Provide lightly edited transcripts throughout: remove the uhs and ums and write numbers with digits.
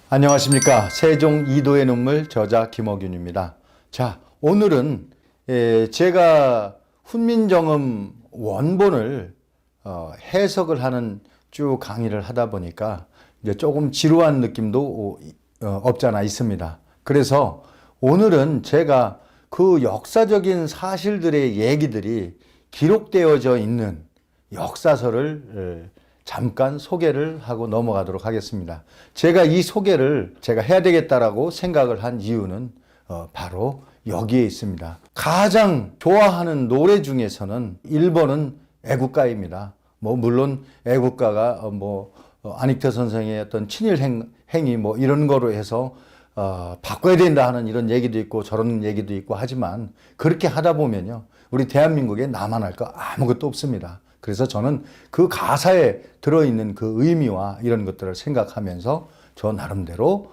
안녕하십니까. 세종 이도의 눈물 저자 김어균입니다. 자, 오늘은 제가 훈민정음 원본을 해석을 하는 쭉 강의를 하다 보니까 이제 조금 지루한 느낌도 없잖아 있습니다. 그래서 오늘은 제가 그 역사적인 사실들의 얘기들이 기록되어져 있는 역사서를 잠깐 소개를 하고 넘어가도록 하겠습니다. 제가 이 소개를 제가 해야 되겠다라고 생각을 한 이유는 바로 여기에 있습니다. 가장 좋아하는 노래 중에서는 1번은 애국가입니다. 물론 애국가가 안익태 선생의 어떤 친일 행위 이런 거로 해서 바꿔야 된다 하는 이런 얘기도 있고 저런 얘기도 있고 하지만 그렇게 하다 보면요, 우리 대한민국에 나만 할 거 아무것도 없습니다. 그래서 저는 그 가사에 들어있는 그 의미와 이런 것들을 생각하면서 저 나름대로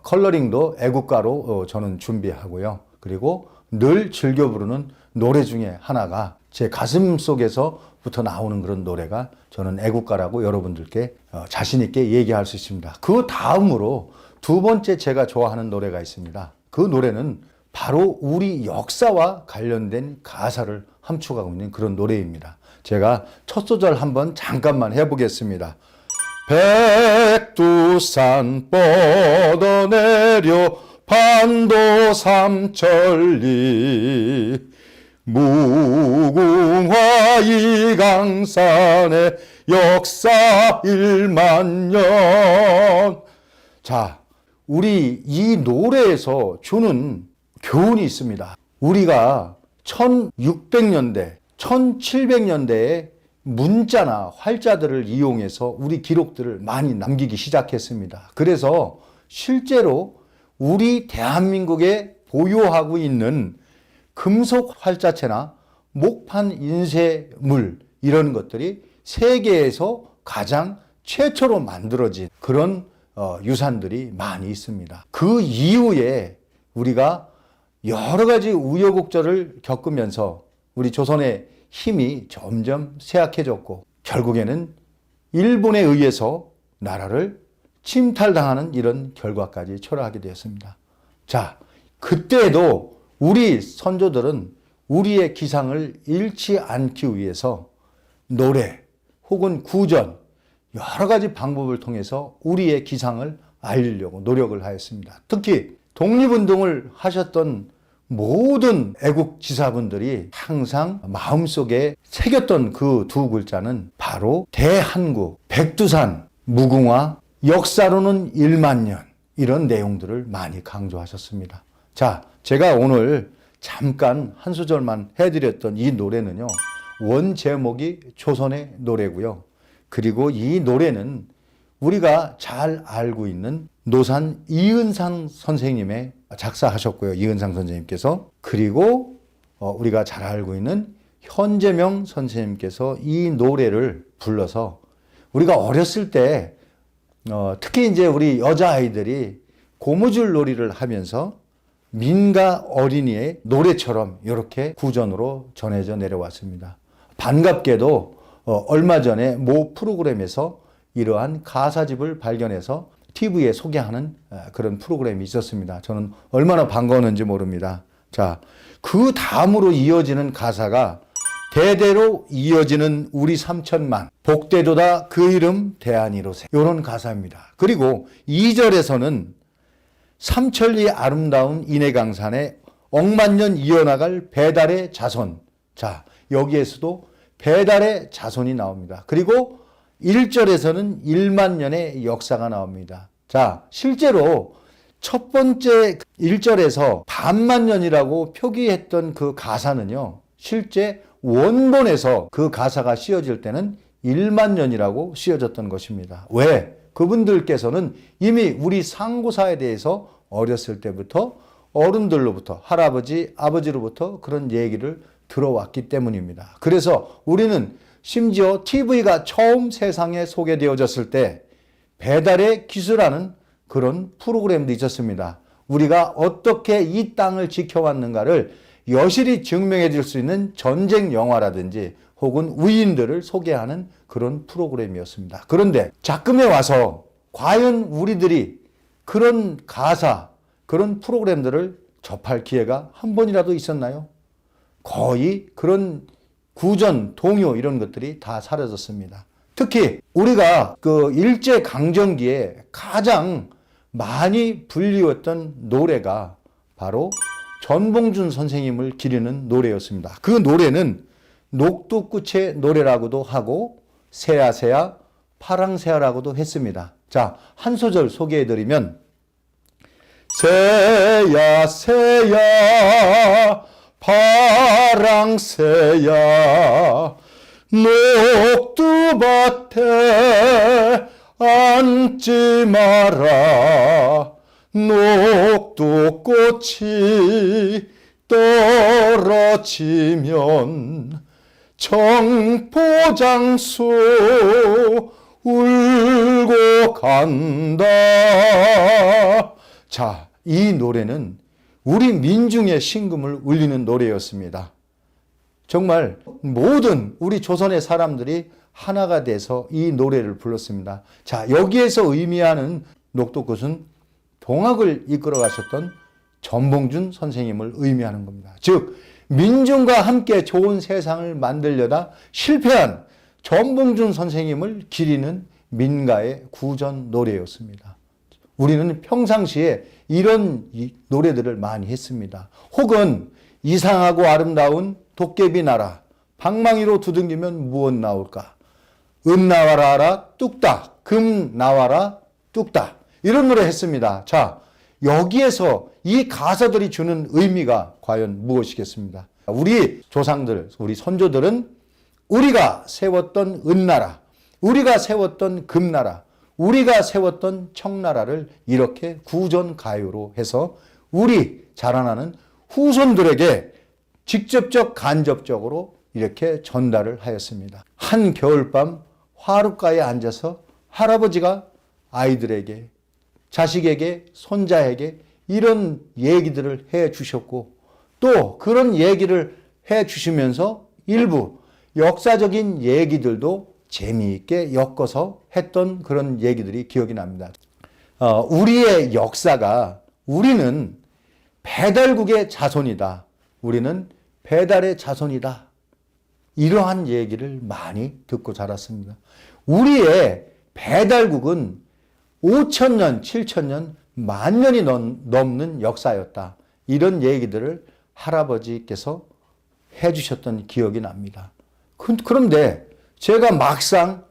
컬러링도 애국가로 저는 준비하고요. 그리고 늘 즐겨 부르는 노래 중에 하나가 제 가슴 속에서부터 나오는 그런 노래가 저는 애국가라고 여러분들께 자신 있게 얘기할 수 있습니다. 그 다음으로 두 번째 제가 좋아하는 노래가 있습니다. 그 노래는 바로 우리 역사와 관련된 가사를 함축하고 있는 그런 노래입니다. 제가 첫 소절 한번 잠깐만 해보겠습니다. 백두산 뻗어내려 반도 삼천리 무궁화 이강산의 역사 1만년. 자, 우리 이 노래에서 주는 교훈이 있습니다. 우리가 1600년대 1700년대에 문자나 활자들을 이용해서 우리 기록들을 많이 남기기 시작했습니다. 그래서 실제로 우리 대한민국에 보유하고 있는 금속 활자체나 목판 인쇄물 이런 것들이 세계에서 가장 최초로 만들어진 그런 유산들이 많이 있습니다. 그 이후에 우리가 여러 가지 우여곡절을 겪으면서 우리 조선의 힘이 점점 쇠약해졌고 결국에는 일본에 의해서 나라를 침탈당하는 이런 결과까지 초래하게 되었습니다. 자, 그때도 우리 선조들은 우리의 기상을 잃지 않기 위해서 노래 혹은 구전 여러 가지 방법을 통해서 우리의 기상을 알리려고 노력을 하였습니다. 특히 독립운동을 하셨던 모든 애국지사분들이 항상 마음속에 새겼던 그 두 글자는 바로 대한국, 백두산, 무궁화, 역사로는 1만년 이런 내용들을 많이 강조하셨습니다. 자, 제가 오늘 잠깐 한 소절만 해드렸던 이 노래는요, 원 제목이 조선의 노래고요. 그리고 이 노래는 우리가 잘 알고 있는 노산 이은상 선생님의 작사하셨고요. 이은상 선생님께서. 그리고 우리가 잘 알고 있는 현재명 선생님께서 이 노래를 불러서 우리가 어렸을 때 특히 이제 우리 여자아이들이 고무줄 놀이를 하면서 민가 어린이의 노래처럼 이렇게 구전으로 전해져 내려왔습니다. 반갑게도 얼마 전에 모 프로그램에서 이러한 가사집을 발견해서 TV에 소개하는 그런 프로그램이 있었습니다. 저는 얼마나 반가웠는지 모릅니다. 자, 그 다음으로 이어지는 가사가 대대로 이어지는 우리 삼천만 복대도다 그 이름 대한이로세 이런 가사입니다. 그리고 2절에서는 삼천리 아름다운 인해강산에 억만년 이어나갈 배달의 자손. 자, 여기에서도 배달의 자손이 나옵니다. 그리고 1절에서는 1만 년의 역사가 나옵니다. 자, 실제로 첫 번째 1절에서 반만 년이라고 표기했던 그 가사는요, 실제 원본에서 그 가사가 씌워질 때는 1만 년이라고 씌워졌던 것입니다. 왜? 그분들께서는 이미 우리 상고사에 대해서 어렸을 때부터 어른들로부터 할아버지, 아버지로부터 그런 얘기를 들어왔기 때문입니다. 그래서 우리는 심지어 TV가 처음 세상에 소개되어졌을 때 배달의 기수라는 그런 프로그램도 있었습니다. 우리가 어떻게 이 땅을 지켜왔는가를 여실히 증명해 줄 수 있는 전쟁 영화라든지 혹은 위인들을 소개하는 그런 프로그램이었습니다. 그런데 작금에 와서 과연 우리들이 그런 가사, 그런 프로그램들을 접할 기회가 한 번이라도 있었나요? 거의 그런 구전, 동요 이런 것들이 다 사라졌습니다. 특히 우리가 그 일제강점기에 가장 많이 불리웠던 노래가 바로 전봉준 선생님을 기리는 노래였습니다. 그 노래는 녹두꽃의 노래라고도 하고 새야새야 파랑새야라고도 했습니다. 자, 한 소절 소개해드리면 새야새야 파랑새야 녹두밭에 앉지 마라 녹두꽃이 떨어지면 청포장수 울고 간다. 자, 이 노래는 우리 민중의 신금을 울리는 노래였습니다. 정말 모든 우리 조선의 사람들이 하나가 돼서 이 노래를 불렀습니다. 자, 여기에서 의미하는 녹두꽃은 동학을 이끌어 가셨던 전봉준 선생님을 의미하는 겁니다. 즉, 민중과 함께 좋은 세상을 만들려다 실패한 전봉준 선생님을 기리는 민가의 구전 노래였습니다. 우리는 평상시에 이런 노래들을 많이 했습니다. 혹은 이상하고 아름다운 도깨비 나라, 방망이로 두들기면 무엇 나올까? 은 나와라 뚝딱, 금 나와라 뚝딱, 이런 노래 했습니다. 자, 여기에서 이 가사들이 주는 의미가 과연 무엇이겠습니다? 우리 조상들, 우리 선조들은 우리가 세웠던 은나라, 우리가 세웠던 금나라, 우리가 세웠던 청나라를 이렇게 구전가요로 해서 우리 자라나는 후손들에게 직접적 간접적으로 이렇게 전달을 하였습니다. 한 겨울밤 화롯가에 앉아서 할아버지가 아이들에게, 자식에게, 손자에게 이런 얘기들을 해 주셨고, 또 그런 얘기를 해 주시면서 일부 역사적인 얘기들도 재미있게 엮어서 했던 그런 얘기들이 기억이 납니다. 우리의 역사가, 우리는 배달국의 자손이다, 우리는 배달의 자손이다, 이러한 얘기를 많이 듣고 자랐습니다. 우리의 배달국은 5,000년, 7,000년, 만년이 넘는 역사였다, 이런 얘기들을 할아버지께서 해주셨던 기억이 납니다. 그런데 제가 막상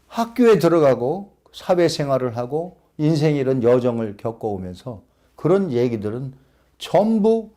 학교에 들어가고 사회생활을 하고 인생의 이런 여정을 겪어오면서 그런 얘기들은 전부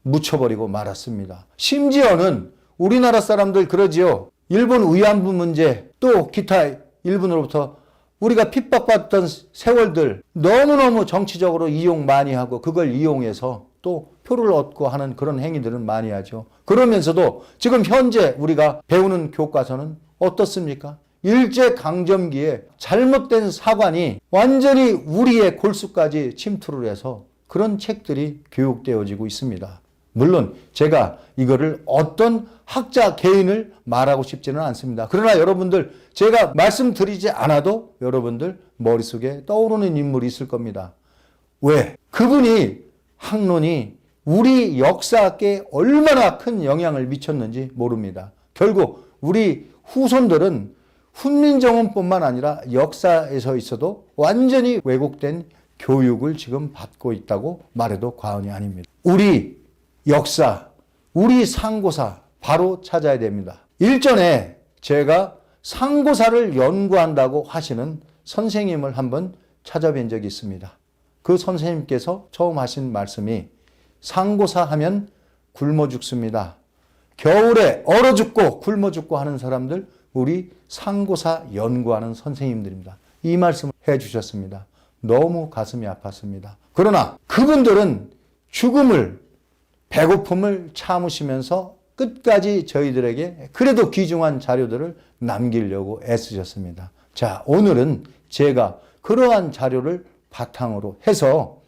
묻혀버리고 말았습니다. 심지어는 우리나라 사람들 그러지요. 일본 위안부 문제, 또 기타 일본으로부터 우리가 핍박받던 세월들 너무너무 정치적으로 이용 많이 하고 그걸 이용해서 또 표를 얻고 하는 그런 행위들은 많이 하죠. 그러면서도 지금 현재 우리가 배우는 교과서는 어떻습니까? 일제강점기에 잘못된 사관이 완전히 우리의 골수까지 침투를 해서 그런 책들이 교육되어지고 있습니다. 물론 제가 이거를 어떤 학자 개인을 말하고 싶지는 않습니다. 그러나 여러분들, 제가 말씀드리지 않아도 여러분들 머릿속에 떠오르는 인물이 있을 겁니다. 왜? 그분이 학론이 우리 역사에 얼마나 큰 영향을 미쳤는지 모릅니다. 결국 우리 후손들은 훈민정음뿐만 아니라 역사에서 있어도 완전히 왜곡된 교육을 지금 받고 있다고 말해도 과언이 아닙니다. 우리 역사, 우리 상고사 바로 찾아야 됩니다. 일전에 제가 상고사를 연구한다고 하시는 선생님을 한번 찾아뵌 적이 있습니다. 그 선생님께서 처음 하신 말씀이 상고사 하면 굶어 죽습니다. 겨울에 얼어 죽고 굶어 죽고 하는 사람들, 우리 상고사 연구하는 선생님들입니다. 이 말씀을 해 주셨습니다. 너무 가슴이 아팠습니다. 그러나 그분들은 죽음을, 배고픔을 참으시면서 끝까지 저희들에게 그래도 귀중한 자료들을 남기려고 애쓰셨습니다. 자, 오늘은 제가 그러한 자료를 바탕으로 해서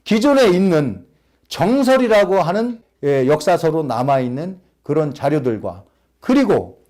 기존에 있는 정설이라고 하는 역사서로 남아있는 그런 자료들과, 그리고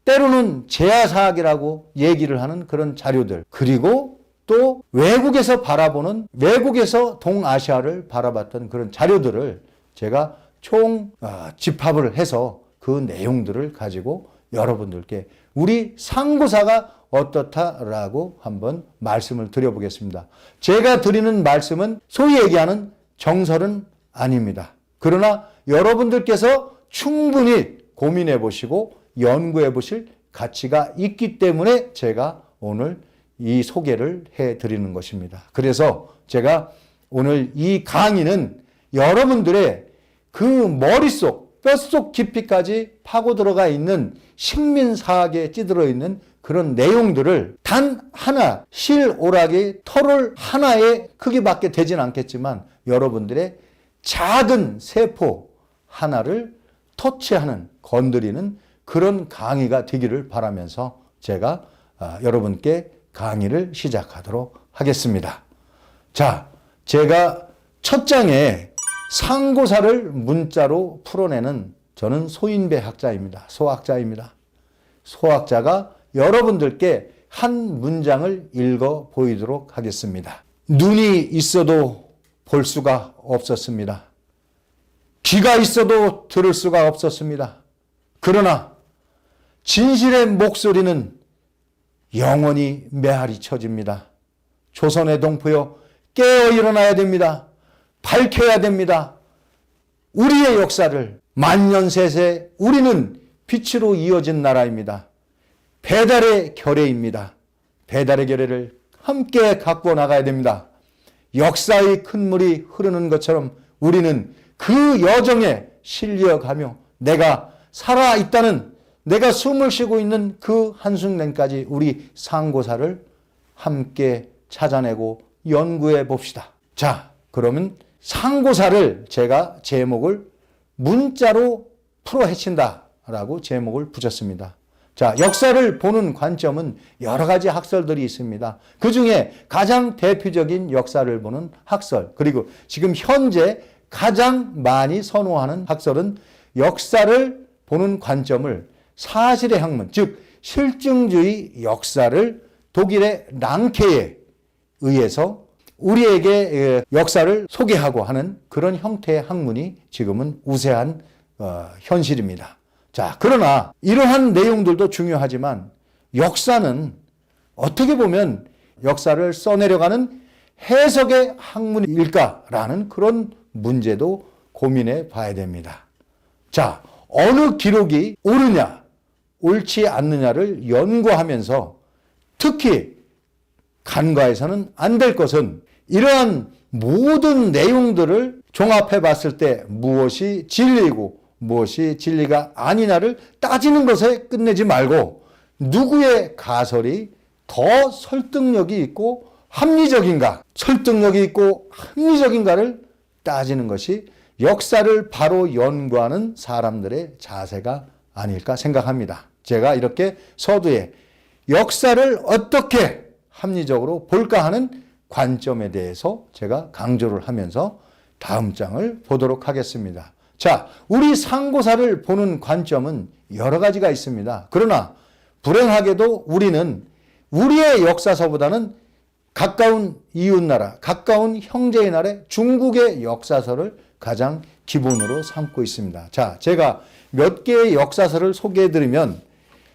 때로는 제야사학이라고 얘기를 하는 그런 자료들, 그리고 또 외국에서 바라보는, 외국에서 동아시아를 바라봤던 그런 자료들을 제가 총 집합을 해서 그 내용들을 가지고 여러분들께 우리 상고사가 어떻다라고 한번 말씀을 드려보겠습니다. 제가 드리는 말씀은 소위 얘기하는 정설은 아닙니다. 그러나 여러분들께서 충분히 고민해 보시고 연구해 보실 가치가 있기 때문에 제가 오늘 이 소개를 해 드리는 것입니다. 그래서 제가 오늘 이 강의는 여러분들의 그 머릿속, 뼛속 깊이까지 파고 들어가 있는 식민사학에 찌들어 있는 그런 내용들을 단 하나, 실오라기 털을 하나의 크기밖에 되진 않겠지만 여러분들의 작은 세포 하나를 터치하는, 건드리는 그런 강의가 되기를 바라면서 제가 여러분께 강의를 시작하도록 하겠습니다. 자, 제가 첫 장에 상고사를 문자로 풀어내는 저는 소인배 학자입니다. 소학자입니다. 소학자가 여러분들께 한 문장을 읽어 보이도록 하겠습니다. 눈이 있어도 볼 수가 없었습니다. 귀가 있어도 들을 수가 없었습니다. 그러나 진실의 목소리는 영원히 메아리 쳐집니다. 조선의 동포여, 깨어 일어나야 됩니다. 밝혀야 됩니다. 우리의 역사를 만년세세 우리는 빛으로 이어진 나라입니다. 배달의 결의입니다. 배달의 결의를 함께 갖고 나가야 됩니다. 역사의 큰 물이 흐르는 것처럼 우리는 그 여정에 실려가며 내가 살아있다는, 내가 숨을 쉬고 있는 그 한순간까지 우리 상고사를 함께 찾아내고 연구해 봅시다. 자, 그러면 상고사를 제가 제목을 문자로 풀어 헤친다 라고 제목을 붙였습니다. 자, 역사를 보는 관점은 여러 가지 학설들이 있습니다. 그 중에 가장 대표적인 역사를 보는 학설, 그리고 지금 현재 가장 많이 선호하는 학설은 역사를 보는 관점을 사실의 학문, 즉 실증주의 역사를 독일의 랑케에 의해서 우리에게 역사를 소개하고 하는 그런 형태의 학문이 지금은 우세한 현실입니다. 자, 그러나 이러한 내용들도 중요하지만 역사는 어떻게 보면 역사를 써내려가는 해석의 학문일까라는 그런 문제도 고민해 봐야 됩니다. 자, 어느 기록이 옳으냐, 옳지 않느냐를 연구하면서 특히 간과해서는 안 될 것은 이러한 모든 내용들을 종합해 봤을 때 무엇이 진리이고 무엇이 진리가 아니냐를 따지는 것에 끝내지 말고 누구의 가설이 더 설득력이 있고 합리적인가, 설득력이 있고 합리적인가를 따지는 것이 역사를 바로 연구하는 사람들의 자세가 아닐까 생각합니다. 제가 이렇게 서두에 역사를 어떻게 합리적으로 볼까 하는 관점에 대해서 제가 강조를 하면서 다음 장을 보도록 하겠습니다. 자, 우리 상고사를 보는 관점은 여러 가지가 있습니다. 그러나 불행하게도 우리는 우리의 역사서보다는 가까운 이웃나라, 가까운 형제의 나라 중국의 역사서를 가장 기본으로 삼고 있습니다. 자, 제가 몇 개의 역사서를 소개해드리면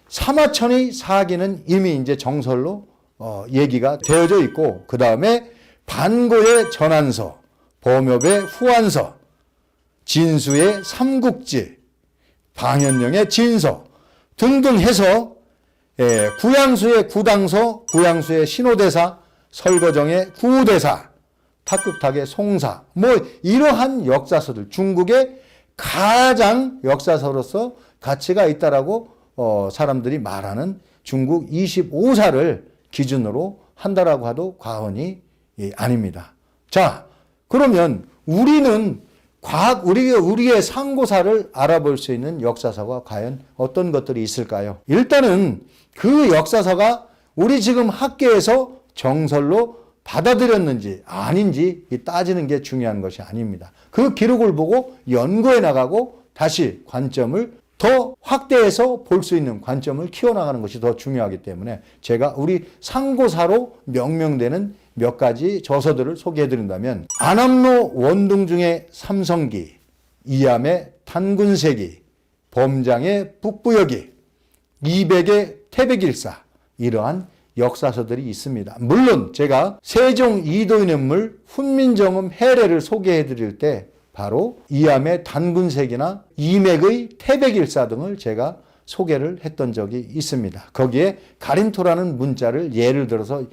사마천의 사기는 이미 이제 정설로 얘기가 되어져 있고, 그 다음에 반고의 전한서, 범협의 후한서, 진수의 삼국지, 방현령의 진서 등등 해서 구양수의 구당서, 구양수의 신호대사, 설거정의 구대사, 탁극탁의 송사, 뭐 이러한 역사서들, 중국의 가장 역사서로서 가치가 있다라고 사람들이 말하는 중국 25사를 기준으로 한다라고 해도 과언이 아닙니다. 자, 그러면 우리는 우리의 상고사를 알아볼 수 있는 역사서가 과연 어떤 것들이 있을까요? 일단은 그 역사서가 우리 지금 학계에서 정설로 받아들였는지 아닌지 따지는 게 중요한 것이 아닙니다. 그 기록을 보고 연구해 나가고 다시 관점을 더 확대해서 볼 수 있는 관점을 키워나가는 것이 더 중요하기 때문에 제가 우리 상고사로 명명되는 몇 가지 저서들을 소개해드린다면 안암로 원등 중의 삼성기, 이암의 단군세기, 범장의 북부여기, 이백의 태백일사, 이러한 역사서들이 있습니다. 물론 제가 세종 이도인의 물 훈민정음 해례를 소개해드릴 때 바로 이암의 단군세기나 이맥의 태백일사 등을 제가 소개를 했던 적이 있습니다. 거기에 가림토라는 문자를 예를 들어서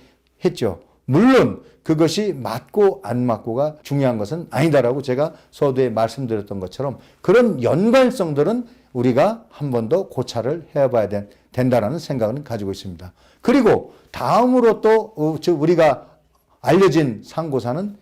했죠. 물론 그것이 맞고 안 맞고가 중요한 것은 아니다라고 제가 서두에 말씀드렸던 것처럼 그런 연관성들은 우리가 한 번 더 고찰을 해봐야 된다라는 생각은 가지고 있습니다. 그리고 다음으로 또 우리가 알려진 상고사는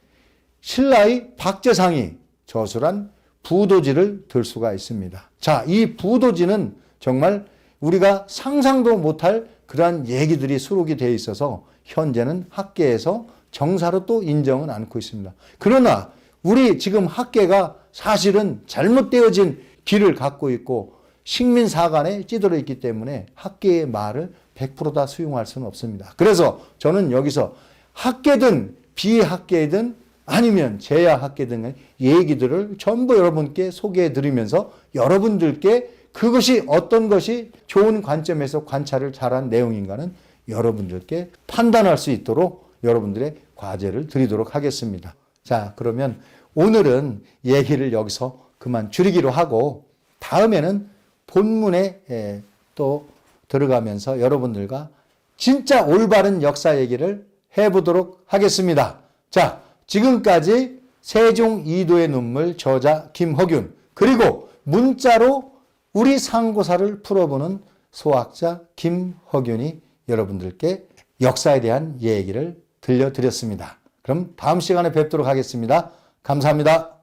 신라의 박재상이 저술한 부도지를 들 수가 있습니다. 자, 이 부도지는 정말 우리가 상상도 못할 그러한 얘기들이 수록이 되어 있어서 현재는 학계에서 정사로 또 인정은 않고 있습니다. 그러나 우리 지금 학계가 사실은 잘못되어진 길을 갖고 있고 식민사관에 찌들어 있기 때문에 학계의 말을 100% 다 수용할 수는 없습니다. 그래서 저는 여기서 학계든 비학계든 아니면 제야학계 등의 얘기들을 전부 여러분께 소개해 드리면서 여러분들께 그것이 어떤 것이 좋은 관점에서 관찰을 잘한 내용인가는 여러분들께 판단할 수 있도록 여러분들의 과제를 드리도록 하겠습니다. 자, 그러면 오늘은 얘기를 여기서 그만 줄이기로 하고 다음에는 본문에 또 들어가면서 여러분들과 진짜 올바른 역사 얘기를 해보도록 하겠습니다. 자, 지금까지 세종 이도의 눈물 저자 김허균, 그리고 문자로 우리 상고사를 풀어보는 소학자 김허균이 여러분들께 역사에 대한 얘기를 들려드렸습니다. 그럼 다음 시간에 뵙도록 하겠습니다. 감사합니다.